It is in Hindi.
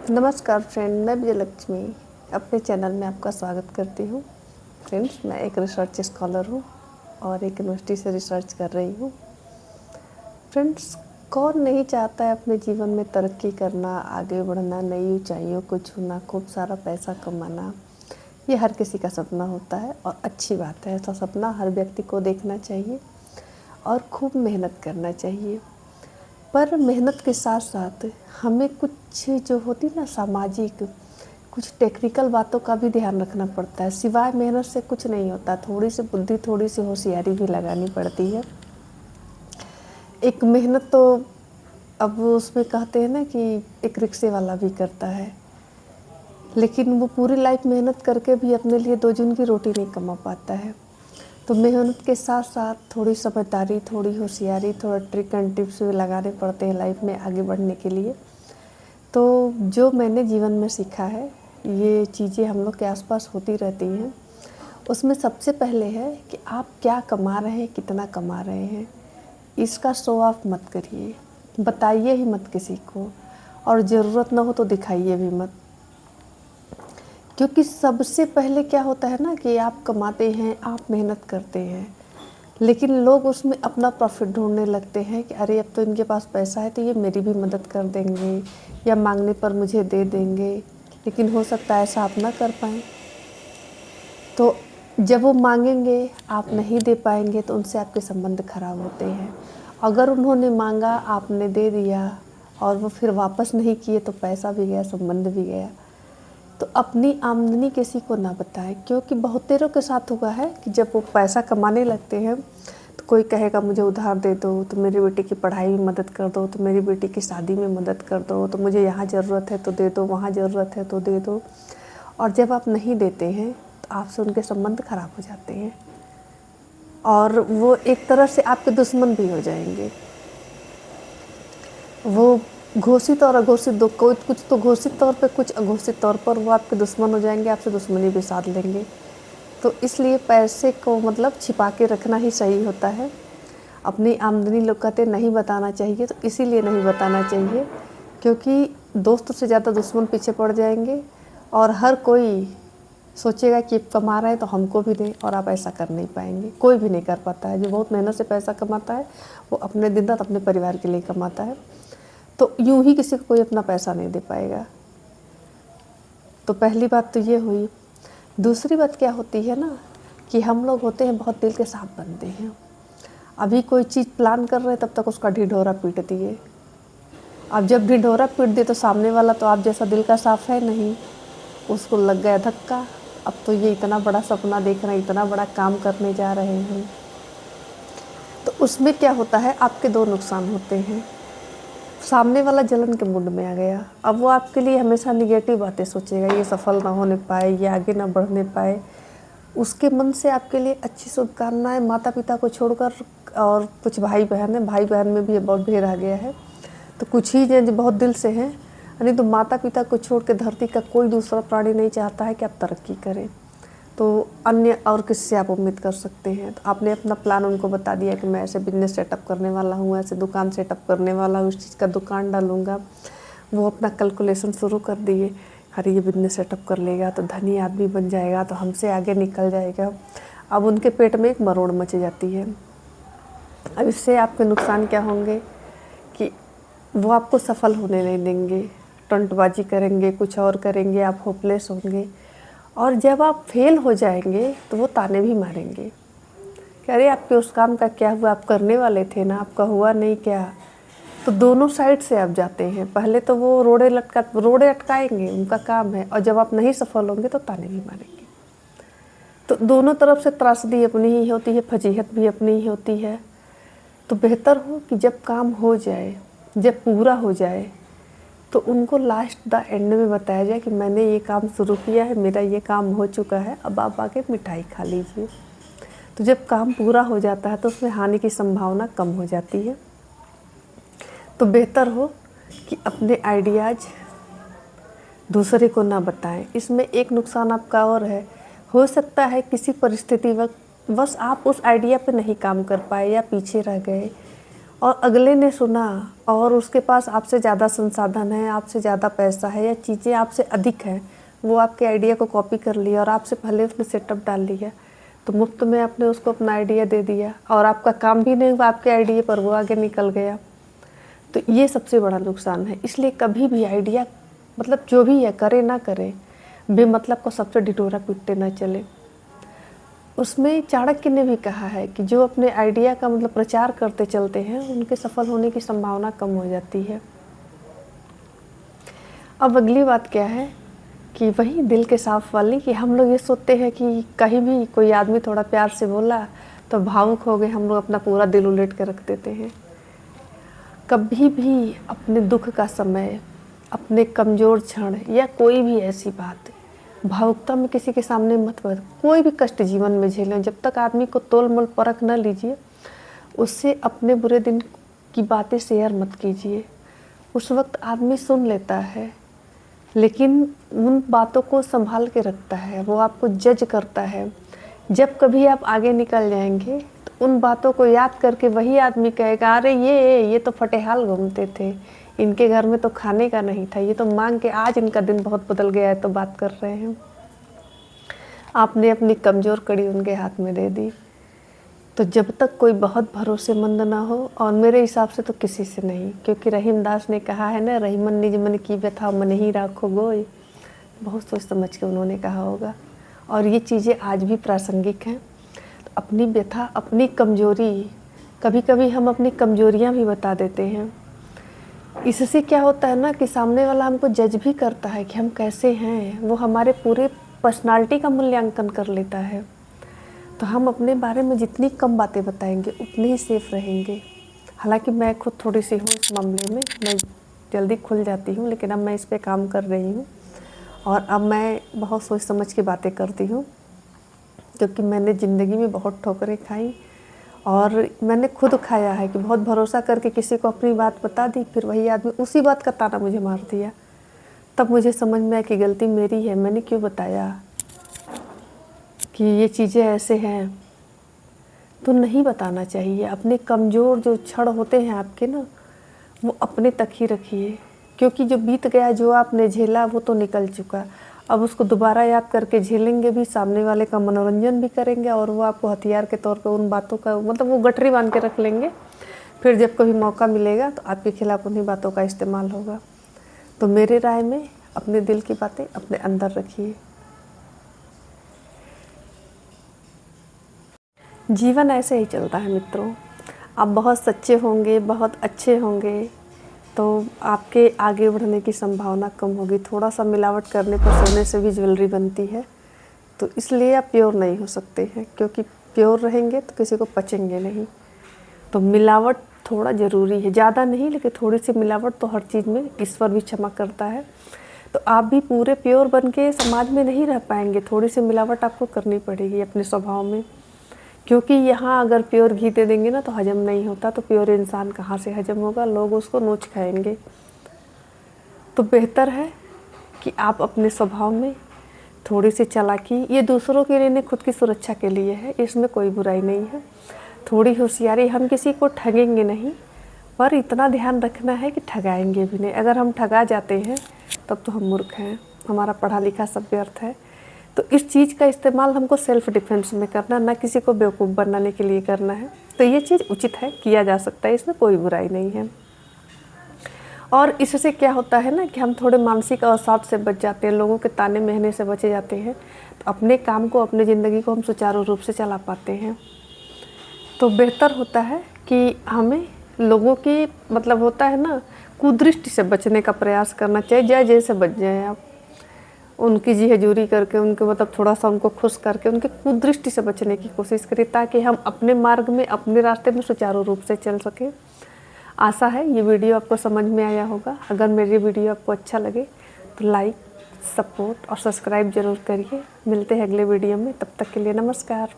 नमस्कार फ्रेंड, मैं विजयलक्ष्मी अपने चैनल में आपका स्वागत करती हूँ। फ्रेंड्स, मैं एक रिसर्च स्कॉलर हूँ और एक यूनिवर्सिटी से रिसर्च कर रही हूँ। फ्रेंड्स, कौन नहीं चाहता है अपने जीवन में तरक्की करना, आगे बढ़ना, नई ऊंचाइयों को छूना, खूब सारा पैसा कमाना। ये हर किसी का सपना होता है और अच्छी बात है। ऐसा सपना हर व्यक्ति को देखना चाहिए और खूब मेहनत करना चाहिए। पर मेहनत के साथ साथ हमें कुछ जो होती ना सामाजिक, कुछ टेक्निकल बातों का भी ध्यान रखना पड़ता है। सिवाय मेहनत से कुछ नहीं होता, थोड़ी सी बुद्धि, थोड़ी सी होशियारी भी लगानी पड़ती है। एक मेहनत तो अब उसमें कहते हैं ना कि एक रिक्शे वाला भी करता है, लेकिन वो पूरी लाइफ मेहनत करके भी अपने लिए दो जून की रोटी नहीं कमा पाता है। तो मेहनत के साथ साथ थोड़ी समझदारी, थोड़ी होशियारी, थोड़ा ट्रिक एंड टिप्स भी लगाने पड़ते हैं लाइफ में आगे बढ़ने के लिए। तो जो मैंने जीवन में सीखा है, ये चीज़ें हम लोग के आसपास होती रहती हैं। उसमें सबसे पहले है कि आप क्या कमा रहे हैं, कितना कमा रहे हैं, इसका शो ऑफ मत करिए, बताइए ही मत किसी को, और ज़रूरत ना हो तो दिखाइए भी मत। क्योंकि सबसे पहले क्या होता है ना कि आप कमाते हैं, आप मेहनत करते हैं, लेकिन लोग उसमें अपना प्रॉफिट ढूंढने लगते हैं कि अरे अब तो इनके पास पैसा है तो ये मेरी भी मदद कर देंगे या मांगने पर मुझे दे देंगे। लेकिन हो सकता है ऐसा आप ना कर पाएँ। तो जब वो मांगेंगे, आप नहीं दे पाएंगे तो उनसे आपके संबंध खराब होते हैं। अगर उन्होंने मांगा, आपने दे दिया और वो फिर वापस नहीं किए तो पैसा भी गया, संबंध भी गया। तो अपनी आमदनी किसी को ना बताएं, क्योंकि बहुतेरों के साथ हुआ है कि जब वो पैसा कमाने लगते हैं तो कोई कहेगा मुझे उधार दे दो, तो मेरी बेटी की पढ़ाई में मदद कर दो, तो मेरी बेटी की शादी में मदद कर दो, तो मुझे यहाँ ज़रूरत है तो दे दो, वहाँ ज़रूरत है तो दे दो। और जब आप नहीं देते हैं तो आपसे उनके संबंध खराब हो जाते हैं और वो एक तरह से आपके दुश्मन भी हो जाएंगे। वो घोषित और अघोषित दो, कोई कुछ तो घोषित तौर पे, कुछ अघोषित तौर पर वो आपके दुश्मन हो जाएंगे, आपसे दुश्मनी भी साध लेंगे। तो इसलिए पैसे को मतलब छिपा के रखना ही सही होता है। अपनी आमदनी लोग कहते नहीं बताना चाहिए, तो इसीलिए नहीं बताना चाहिए क्योंकि दोस्त से ज़्यादा दुश्मन पीछे पड़ जाएंगे और हर कोई सोचेगा कि कमा रहे हैं तो हमको भी दें, और आप ऐसा कर नहीं पाएंगे। कोई भी नहीं कर पाता है। जो बहुत मेहनत से पैसा कमाता है वो अपने दिन रात अपने परिवार के लिए कमाता है, तो यूं ही किसी को कोई अपना पैसा नहीं दे पाएगा। तो पहली बात तो ये हुई। दूसरी बात क्या होती है ना कि हम लोग होते हैं बहुत दिल के साफ बनते हैं। अभी कोई चीज़ प्लान कर रहे हैं तब तक उसका ढिढोरा पीट दिए। अब जब ढिढोरा पीट दिए तो सामने वाला तो आप जैसा दिल का साफ है नहीं, उसको लग गया धक्का। अब तो ये इतना बड़ा सपना देख रहे हैं, इतना बड़ा काम करने जा रहे हैं। तो उसमें क्या होता है, आपके दो नुकसान होते हैं। सामने वाला जलन के मूड में आ गया, अब वो आपके लिए हमेशा निगेटिव बातें सोचेगा, ये सफल ना होने पाए, ये आगे ना बढ़ने पाए। उसके मन से आपके लिए अच्छी शुभकामनाएं, माता पिता को छोड़कर, और कुछ भाई बहन है, भाई बहन में भी बहुत भेद आ गया है, तो कुछ ही जो बहुत दिल से हैं। नहीं तो माता पिता को छोड़ के धरती का कोई दूसरा प्राणी नहीं चाहता है कि आप तरक्की करें। तो अन्य और किससे आप उम्मीद कर सकते हैं। तो आपने अपना प्लान उनको बता दिया कि मैं ऐसे बिजनेस सेटअप करने वाला हूँ, ऐसे दुकान सेटअप करने वाला हूँ, इस चीज़ का दुकान डालूँगा। वो अपना कैलकुलेशन शुरू कर दिए, अरे ये बिजनेस सेटअप कर लेगा तो धनी आदमी बन जाएगा, तो हमसे आगे निकल जाएगा। अब उनके पेट में एक मरोड़ मच जाती है। अब इससे आपके नुकसान क्या होंगे कि वो आपको सफल होने नहीं देंगे, टंटबाजी करेंगे, कुछ और करेंगे, आप होपलेस होंगे। और जब आप फेल हो जाएंगे तो वो ताने भी मारेंगे कि अरे आपके उस काम का क्या हुआ, आप करने वाले थे ना, आपका हुआ नहीं क्या। तो दोनों साइड से आप जाते हैं। पहले तो वो रोड़े अटकाएंगे, उनका काम है, और जब आप नहीं सफल होंगे तो ताने भी मारेंगे। तो दोनों तरफ से त्रासदी अपनी ही होती है, फजीहत भी अपनी ही होती है। तो बेहतर हो कि जब काम हो जाए, जब पूरा हो जाए, तो उनको लास्ट द एंड में बताया जाए कि मैंने ये काम शुरू किया है, मेरा ये काम हो चुका है, अब आप आके मिठाई खा लीजिए। तो जब काम पूरा हो जाता है तो उसमें हानि की संभावना कम हो जाती है। तो बेहतर हो कि अपने आइडियाज़ दूसरे को ना बताएं। इसमें एक नुकसान आपका और है, हो सकता है किसी परिस्थिति वक्त बस आप उस आइडिया पे नहीं काम कर पाए या पीछे रह गए, और अगले ने सुना और उसके पास आपसे ज़्यादा संसाधन है, आपसे ज़्यादा पैसा है या चीज़ें आपसे अधिक हैं, वो आपके आइडिया को कॉपी कर लिया और आपसे पहले उसने सेटअप डाल लिया, तो मुफ्त में आपने उसको अपना आइडिया दे दिया और आपका काम भी नहीं हुआ आपके आइडिया पर, वो आगे निकल गया। तो ये सबसे बड़ा नुकसान है। इसलिए कभी भी आइडिया मतलब जो भी है करे ना करे, बेमतलब को सबसे ढिढोरा पीटते ना चले। उसमें चाणक्य ने भी कहा है कि जो अपने आइडिया का मतलब प्रचार करते चलते हैं उनके सफल होने की संभावना कम हो जाती है। अब अगली बात क्या है कि वही दिल के साफ वाली, कि हम लोग ये सोचते हैं कि कहीं भी कोई आदमी थोड़ा प्यार से बोला तो भावुक हो गए, हम लोग अपना पूरा दिल उलट कर रख देते हैं। कभी भी अपने दुख का समय, अपने कमज़ोर क्षण या कोई भी ऐसी बात भावुकता में किसी के सामने मत कर। कोई भी कष्ट जीवन में झेलें, जब तक आदमी को तोल मोल परख न लीजिए उससे अपने बुरे दिन की बातें शेयर मत कीजिए। उस वक्त आदमी सुन लेता है लेकिन उन बातों को संभाल के रखता है, वो आपको जज करता है। जब कभी आप आगे निकल जाएंगे तो उन बातों को याद करके वही आदमी कहेगा, अरे ये तो फटेहाल घूमते थे, इनके घर में तो खाने का नहीं था, ये तो मांग के आज इनका दिन बहुत बदल गया है तो बात कर रहे हैं। आपने अपनी कमज़ोर कड़ी उनके हाथ में दे दी। तो जब तक कोई बहुत भरोसेमंद ना हो, और मेरे हिसाब से तो किसी से नहीं, क्योंकि रहीमदास ने कहा है ना, रहीमन निज मन की व्यथा मन ही राखो गोय। बहुत सोच समझ के उन्होंने कहा होगा और ये चीज़ें आज भी प्रासंगिक हैं। तो अपनी व्यथा, अपनी कमज़ोरी, कभी कभी हम अपनी कमज़ोरियाँ भी बता देते हैं। इससे क्या होता है ना कि सामने वाला हमको जज भी करता है कि हम कैसे हैं, वो हमारे पूरे पर्सनालिटी का मूल्यांकन कर लेता है। तो हम अपने बारे में जितनी कम बातें बताएंगे उतने ही सेफ रहेंगे। हालांकि मैं खुद थोड़ी सी हूँ इस मामले में, मैं जल्दी खुल जाती हूँ, लेकिन अब मैं इस पे काम कर रही हूँ और अब मैं बहुत सोच समझ के बातें करती हूँ, क्योंकि मैंने ज़िंदगी में बहुत ठोकरें खाई और मैंने खुद खाया है कि बहुत भरोसा करके किसी को अपनी बात बता दी, फिर वही आदमी उसी बात का ताना मुझे मार दिया। तब मुझे समझ में आया कि गलती मेरी है, मैंने क्यों बताया कि ये चीज़ें ऐसे हैं। तो नहीं बताना चाहिए। अपने कमज़ोर जो क्षण होते हैं आपके ना, वो अपने तक ही रखिए, क्योंकि जो बीत गया, जो आपने झेला वो तो निकल चुका। अब उसको दोबारा याद करके झेलेंगे भी, सामने वाले का मनोरंजन भी करेंगे और वो आपको हथियार के तौर पर उन बातों का मतलब वो गठरी बांध के रख लेंगे। फिर जब कभी मौका मिलेगा तो आपके खिलाफ उन्हीं बातों का इस्तेमाल होगा। तो मेरे राय में अपने दिल की बातें अपने अंदर रखिए। जीवन ऐसे ही चलता है मित्रों। आप बहुत सच्चे होंगे, बहुत अच्छे होंगे तो आपके आगे बढ़ने की संभावना कम होगी। थोड़ा सा मिलावट करने पर सोने से भी ज्वेलरी बनती है, तो इसलिए आप प्योर नहीं हो सकते हैं, क्योंकि प्योर रहेंगे तो किसी को पचेंगे नहीं। तो मिलावट थोड़ा ज़रूरी है, ज़्यादा नहीं लेकिन थोड़ी सी मिलावट तो हर चीज़ में ईश्वर भी क्षमा करता है। तो आप भी पूरे प्योर बन के समाज में नहीं रह पाएंगे, थोड़ी सी मिलावट आपको करनी पड़ेगी अपने स्वभाव में, क्योंकि यहाँ अगर प्योर घी दे देंगे ना तो हजम नहीं होता, तो प्योर इंसान कहाँ से हजम होगा, लोग उसको नोच खाएंगे। तो बेहतर है कि आप अपने स्वभाव में थोड़ी सी चालाकी, ये दूसरों के लिए नहीं, खुद की सुरक्षा के लिए है, इसमें कोई बुराई नहीं है। थोड़ी होशियारी, हम किसी को ठगेंगे नहीं, पर इतना ध्यान रखना है कि ठगाएंगे भी नहीं। अगर हम ठगा जाते हैं तब तो हम मूर्ख हैं, हमारा पढ़ा लिखा सब व्यर्थ है। तो इस चीज़ का इस्तेमाल हमको सेल्फ डिफेंस में करना, ना किसी को बेवकूफ़ बनाने के लिए करना है। तो ये चीज़ उचित है, किया जा सकता है, इसमें कोई बुराई नहीं है। और इससे क्या होता है ना कि हम थोड़े मानसिक अवसाद से बच जाते हैं, लोगों के ताने महने से बचे जाते हैं, तो अपने काम को, अपनी ज़िंदगी को हम सुचारू रूप से चला पाते हैं। तो बेहतर होता है कि हमें लोगों की मतलब होता है ना, कुदृष्टि से बचने का प्रयास करना चाहिए। जय जैसे बच जाए आप, उनकी जी हजूरी करके, उनके मतलब थोड़ा सा उनको खुश करके उनके कुदृष्टि से बचने की कोशिश करें, ताकि हम अपने मार्ग में, अपने रास्ते में सुचारू रूप से चल सकें। आशा है ये वीडियो आपको समझ में आया होगा। अगर मेरी वीडियो आपको अच्छा लगे तो लाइक, सपोर्ट और सब्सक्राइब ज़रूर करिए। मिलते हैं अगले वीडियो में, तब तक के लिए नमस्कार।